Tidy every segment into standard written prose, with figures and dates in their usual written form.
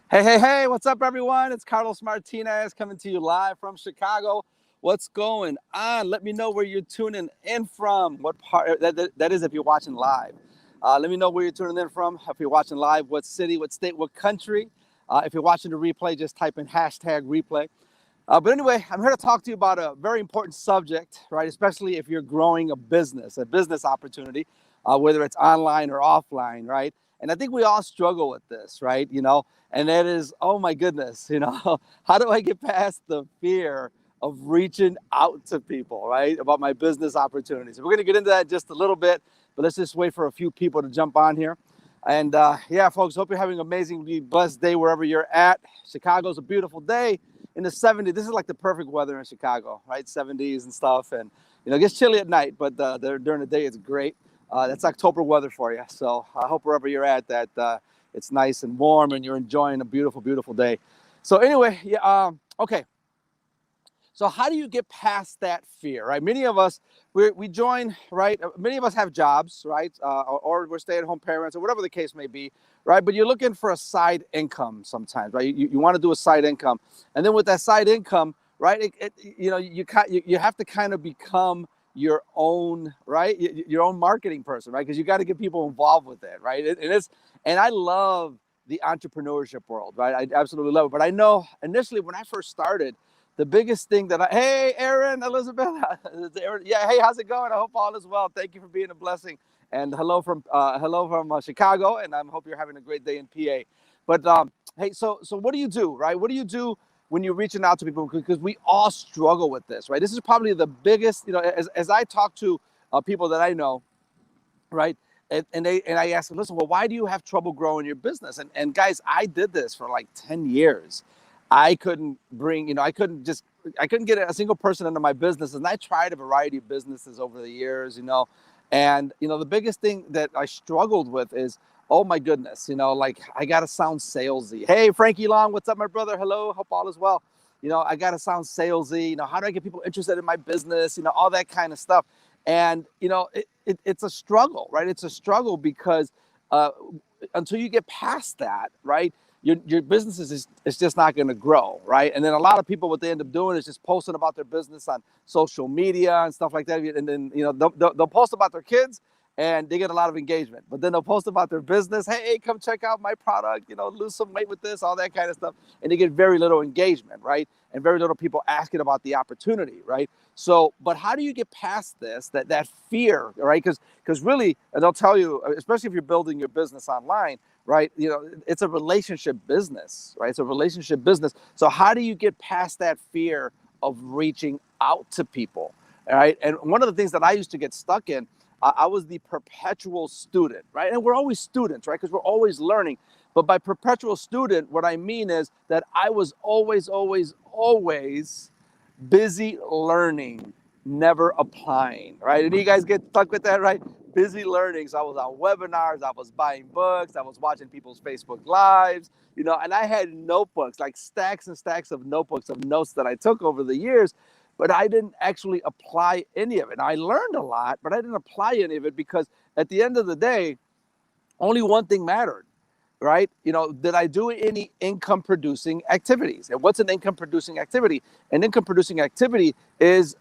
Hey, hey, hey, what's up, everyone? It's Carlos Martinez coming to you live from Chicago. What's going on? Let me know where you're tuning in from. What part that is if you're watching live. Let me know where you're tuning in from. If you're watching live, what city, what state, what country. If you're watching the replay, just type in hashtag replay. But anyway, I'm here to talk to you about a very important subject, right? Especially if you're growing a business opportunity, whether it's online or offline, right? And I think we all struggle with this, right? And that is, oh my goodness, how do I get past the fear of reaching out to people, right? About my business opportunities. We're going to get into that in just a little bit, but let's just wait for a few people to jump on here. And yeah, folks, hope you're having an amazingly blessed day wherever you're at. Chicago's a beautiful day in the 70s. This is like the perfect weather in Chicago, right? 70s and stuff. And, it gets chilly at night, but during the day, it's great. That's October weather for you. So I hope wherever you're at that it's nice and warm and you're enjoying a beautiful, beautiful day. So anyway, yeah, okay. So how do you get past that fear, right? Many of us, we join, right? Many of us have jobs, right? Or we're stay-at-home parents or whatever the case may be, right? But you're looking for a side income sometimes, right? You want to do a side income. And then with that side income, right, you have to kind of become your own, right? Your own marketing person, right? Because you got to get people involved with it, right? And I love the entrepreneurship world, right? I absolutely love it. But I know initially when I first started, the biggest thing hey, Aaron, Elizabeth, yeah, hey, how's it going? I hope all is well. Thank you for being a blessing. And hello from Chicago, and I hope you're having a great day in PA. But hey, so what do you do, right? What do you do when you're reaching out to people? Because we all struggle with this, right? This is probably the biggest, as I talk to people that I know, right? And I asked them, listen, well, why do you have trouble growing your business? And guys, I did this for like 10 years. I couldn't I couldn't get a single person into my business. And I tried a variety of businesses over the years, and, the biggest thing that I struggled with is, oh my goodness, like I got to sound salesy. Hey, Frankie Long, what's up, my brother? Hello, hope all is well. I got to sound salesy. How do I get people interested in my business? All that kind of stuff. And, it's a struggle, right? It's a struggle because uh, until you get past that, right, your business is just not going to grow, right? And then a lot of people, what they end up doing is just posting about their business on social media and stuff like that. And then, they'll post about their kids and they get a lot of engagement. But then they'll post about their business. Hey, come check out my product, lose some weight with this, all that kind of stuff. And they get very little engagement, right? And very little people asking about the opportunity, right? So, but how do you get past this, that fear, right? Because really, and they'll tell you, especially if you're building your business online, right? It's a relationship business, right? It's a relationship business. So how do you get past that fear of reaching out to people, right? And one of the things that I used to get stuck in, I was the perpetual student, right? And we're always students, right? Because we're always learning. But by perpetual student, what I mean is that I was always, always, always busy learning, never applying, right? And you guys get stuck with that, right? Busy learning. So I was on webinars, I was buying books, I was watching people's Facebook lives, and I had notebooks, like stacks and stacks of notebooks of notes that I took over the years, but I didn't actually apply any of it. And I learned a lot, but I didn't apply any of it because at the end of the day, only one thing mattered, right? Did I do any income producing activities? And what's an income producing activity? An income producing activity is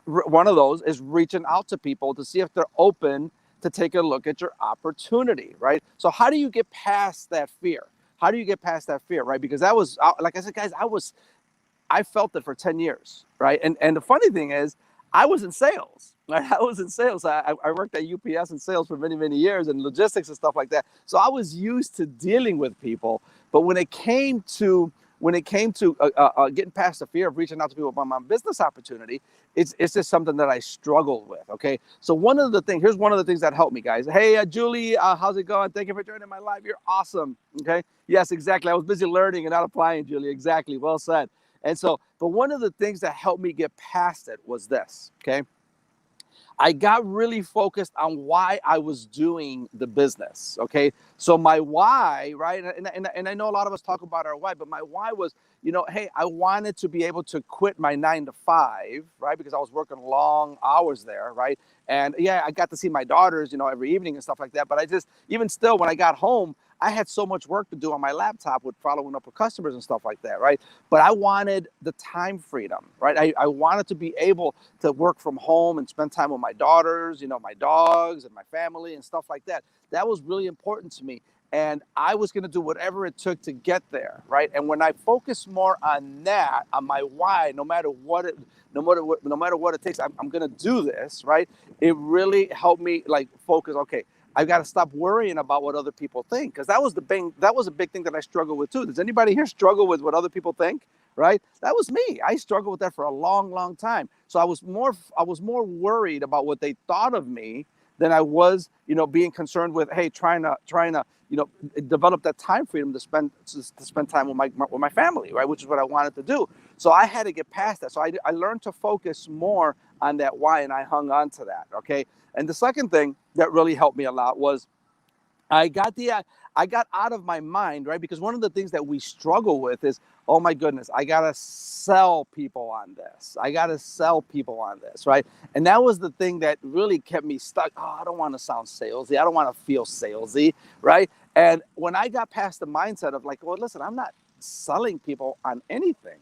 one of those is reaching out to people to see if they're open to take a look at your opportunity, right? So how do you get past that fear? How do you get past that fear, right? Because that was, like I said, guys, I felt it for 10 years, right? And the funny thing is, I was in sales, right? I was in sales. I worked at UPS in sales for many, many years and logistics and stuff like that. So I was used to dealing with people. But when it came to getting past the fear of reaching out to people about my business opportunity, it's just something that I struggled with. Okay, so here's one of the things that helped me, guys. Hey, Julie, how's it going? Thank you for joining my live. You're awesome. Okay, yes, exactly. I was busy learning and not applying, Julie. Exactly, well said. And so, but one of the things that helped me get past it was this. Okay, I got really focused on why I was doing the business. Okay. So my why, right? And I know a lot of us talk about our why, but my why was, hey, I wanted to be able to quit my 9 to 5, right? Because I was working long hours there, right? And yeah, I got to see my daughters, every evening and stuff like that. But even still, when I got home, I had so much work to do on my laptop with following up with customers and stuff like that, right? But I wanted the time freedom, right? I wanted to be able to work from home and spend time with my daughters, my dogs and my family and stuff like that. That was really important to me. And I was going to do whatever it took to get there, right? And when I focus more on that, on my why, no matter what it takes, I'm going to do this, right? It really helped me like focus. Okay, I've got to stop worrying about what other people think, because that was a big thing that I struggled with too. Does anybody here struggle with what other people think? Right? That was me. I struggled with that for a long, long time. So I was more worried about what they thought of me than I was, being concerned with, hey, trying to, develop that time freedom to spend time with my family, right? Which is what I wanted to do. So I had to get past that. So I learned to focus more on that why, and I hung on to that. Okay. And the second thing that really helped me a lot was I got out of my mind, right? Because one of the things that we struggle with is, oh my goodness, I got to sell people on this. Right? And that was the thing that really kept me stuck. Oh, I don't want to sound salesy. I don't want to feel salesy, right? And when I got past the mindset of like, well, listen, I'm not selling people on anything.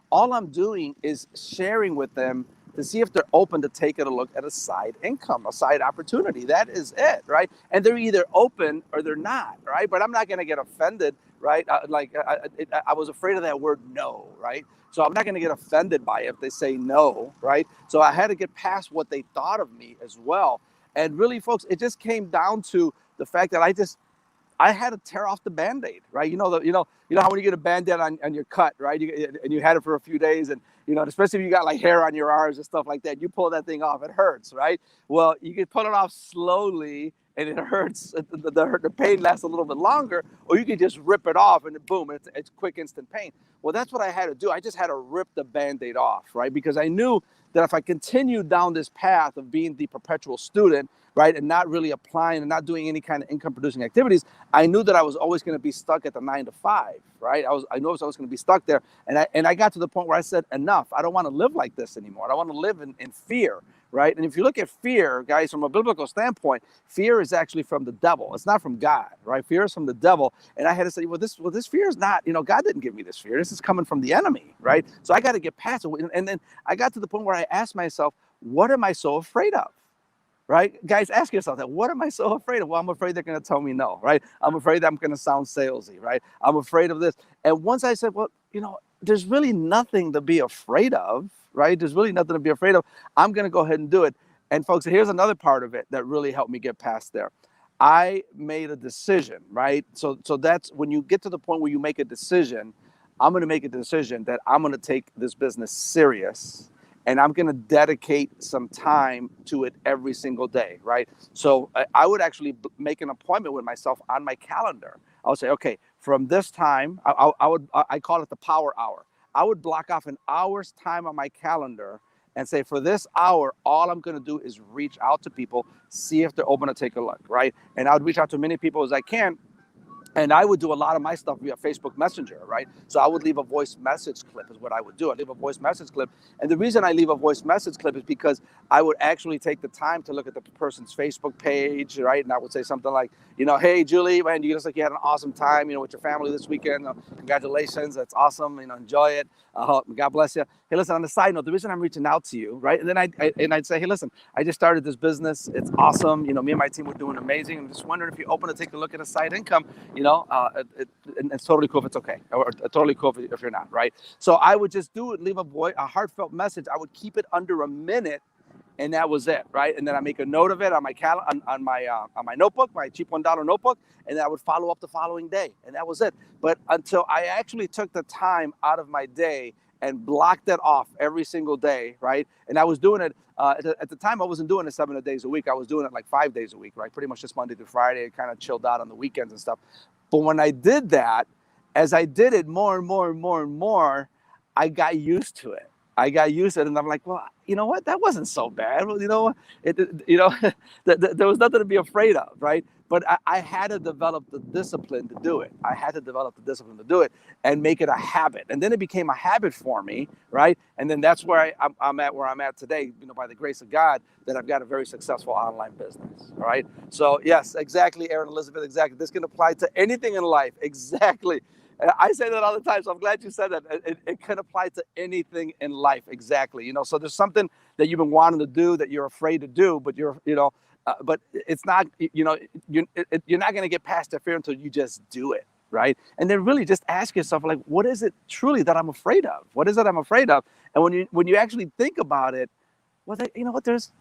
All I'm doing is sharing with them to see if they're open to taking a look at a side income, a side opportunity. That is it, right? And they're either open or they're not, right? But I'm not going to get offended, right? I was afraid of that word no, right? So I'm not going to get offended by it if they say no, right? So I had to get past what they thought of me as well. And really, folks, it just came down to the fact that I had to tear off the Band-Aid, right? You know how when you get a Band-Aid on your cut, right? And you had it for a few days, and especially if you got like hair on your arms and stuff like that, you pull that thing off, it hurts, right? Well, you can pull it off slowly, and it hurts. The pain lasts a little bit longer, or you can just rip it off, and boom, it's quick, instant pain. Well, that's what I had to do. I just had to rip the Band-Aid off, right? Because I knew that if I continued down this path of being the perpetual student, right, and not really applying and not doing any kind of income producing activities, I knew that I was always going to be stuck at the 9 to 5, right? I knew I was always going to be stuck there. And I got to the point where I said, enough. I don't want to live like this anymore. I don't want to live in fear, right? And if you look at fear, guys, from a biblical standpoint, fear is actually from the devil. It's not from God, right? Fear is from the devil. And I had to say, this fear is not, God didn't give me this fear. This is coming from the enemy, right? So I got to get past it. And then I got to the point where I asked myself, what am I so afraid of? Right? Guys, ask yourself that. What am I so afraid of? Well, I'm afraid they're going to tell me no, right? I'm afraid I'm going to sound salesy, right? I'm afraid of this. And once I said, well, there's really nothing to be afraid of, right? There's really nothing to be afraid of. I'm going to go ahead and do it. And folks, here's another part of it that really helped me get past there. I made a decision, right? So that's when you get to the point where you make a decision. I'm going to make a decision that I'm going to take this business serious. And I'm going to dedicate some time to it every single day, right? So I would actually make an appointment with myself on my calendar. I would say, okay, from this time, I call it the power hour. I would block off an hour's time on my calendar and say, for this hour, all I'm going to do is reach out to people, see if they're open to take a look, right? And I would reach out to many people as I can. And I would do a lot of my stuff via Facebook Messenger, right? So I would leave a voice message clip is what I would do. I'd leave a voice message clip. And the reason I leave a voice message clip is because I would actually take the time to look at the person's Facebook page, right? And I would say something like, hey, Julie, man, you looks like you had an awesome time, with your family this weekend. Congratulations. That's awesome. Enjoy it. God bless you. Hey, listen, on the side note, the reason I'm reaching out to you, right? And then I'd say, hey, listen, I just started this business. It's awesome. Me and my team were doing amazing. I'm just wondering if you're open to take a look at a side income, and it's totally cool if it's okay, or totally cool if you're not, right? So I would just do it, leave a heartfelt message. I would keep it under a minute, and that was it, right? And then I make a note of it on my on my notebook, my cheap $1 notebook, and then I would follow up the following day, and that was it. But until I actually took the time out of my day and blocked it off every single day, right? And I was doing it at the time. I wasn't doing it 7 days a week. I was doing it like 5 days a week, right? Pretty much just Monday through Friday, and kind of chilled out on the weekends and stuff. But when I did that, as I did it more and more and more and more, I got used to it. I got used to it, and I'm like, well, you know what? That wasn't so bad. Well, you know, you know, there was nothing to be afraid of, right? But I had to develop the discipline to do it. I had to develop the discipline to do it and make it a habit. And then it became a habit for me, right? And then that's where I'm at where I'm at today, you know, by the grace of God, that I've got a very successful online business, all right? So yes, exactly, Aaron Elizabeth, exactly. This can apply to anything in life, exactly. I say that all the time, so I'm glad you said that. It can apply to anything in life, exactly. You know, so there's something that you've been wanting to do that you're afraid to do, but but it's not, you know, you're not going to get past that fear until you just do it, right? And then really just ask yourself, like, what is it truly that I'm afraid of? What is it I'm afraid of? And when you actually think about it, well, you know what, there's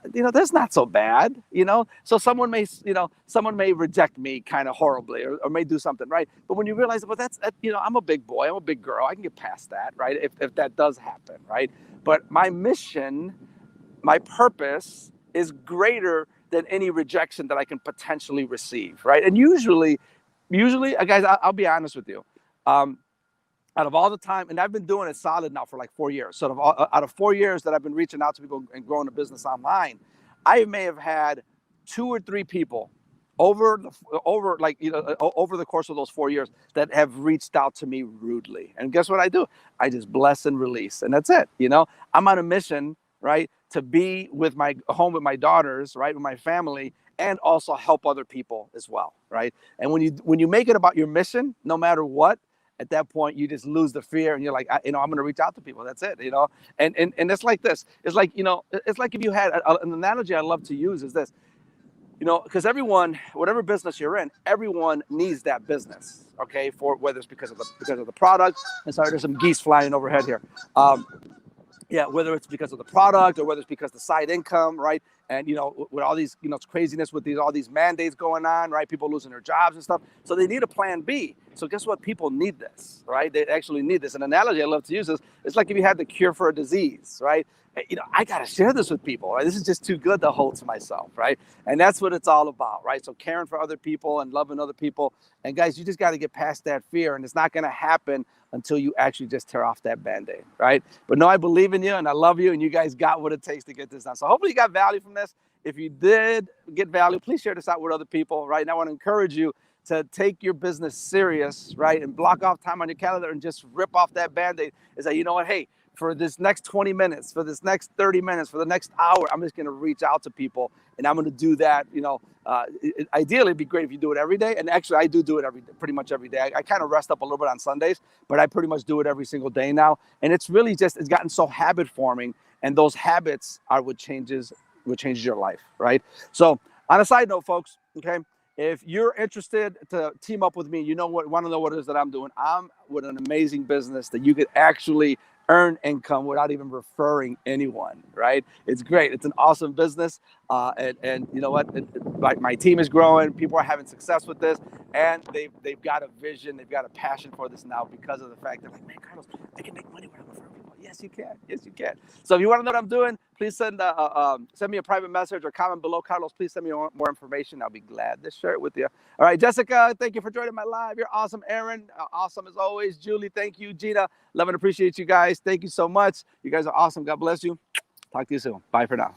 not so bad, you know. So someone may reject me kind of horribly, or may do something, right? But when you realize, well, you know, I'm a big boy, I'm a big girl, I can get past that, right? If that does happen, right? But my mission, my purpose is greater than any rejection that I can potentially receive, right? And usually, guys, I'll be honest with you. Out of all the time, and I've been doing it solid now for like 4 years. So out of 4 years that I've been reaching out to people and growing a business online, I may have had 2 or 3 people over the course of those 4 years that have reached out to me rudely. And guess what I do? I just bless and release, and that's it. You know, I'm on a mission, right, to be with my home with my daughters, right, with my family, and also help other people as well, right? And when you make it about your mission, no matter what, at that point you just lose the fear, and you're like, I'm going to reach out to people. That's it, you know. And it's like this. It's like, you know, it's like if you had an analogy I love to use is this. You know, because everyone, whatever business you're in, everyone needs that business. Okay, for whether it's because of the product. And sorry, there's some geese flying overhead here. Yeah, whether it's because of the product or whether it's because of the side income, right? And, you know, with all these, you know, it's craziness with all these mandates going on, right? People losing their jobs and stuff. So they need a plan B. So guess what? People need this, right? They actually need this. An analogy I love to use is, it's like if you had the cure for a disease, right? You know, I got to share this with people, right? This is just too good to hold to myself, right? And that's what it's all about, right? So caring for other people and loving other people. And guys, you just got to get past that fear, and it's not going to happen until you actually just tear off that Band-Aid, right? But no, I believe in you and I love you, and you guys got what it takes to get this done. So hopefully you got value from this. If you did get value, please share this out with other people, right? And I want to encourage you to take your business serious, right? And block off time on your calendar and just rip off that Band-Aid and say, you know what, hey, for this next 20 minutes, for this next 30 minutes, for the next hour, I'm just going to reach out to people, and I'm going to do that. You know, ideally, it'd be great if you do it every day. And actually, I do it pretty much every day. I kind of rest up a little bit on Sundays, but I pretty much do it every single day now. And it's really just, it's gotten so habit forming, and those habits are what changes your life, right? So on a side note, folks, okay, if you're interested to team up with me, want to know what it is that I'm doing. I'm with an amazing business that you could actually earn income without even referring anyone, right? It's great. It's an awesome business. And you know what? My team is growing. People are having success with this, and they've got a vision. They've got a passion for this now because of the fact that, like, man, Carlos, I can make money when I'm referring people. Yes, you can. Yes, you can. So if you want to know what I'm doing, please send me a private message or comment below. Carlos, please send me more information. I'll be glad to share it with you. All right, Jessica, thank you for joining my live. You're awesome. Aaron, awesome as always. Julie, thank you. Gina, love and appreciate you guys. Thank you so much. You guys are awesome. God bless you. Talk to you soon. Bye for now.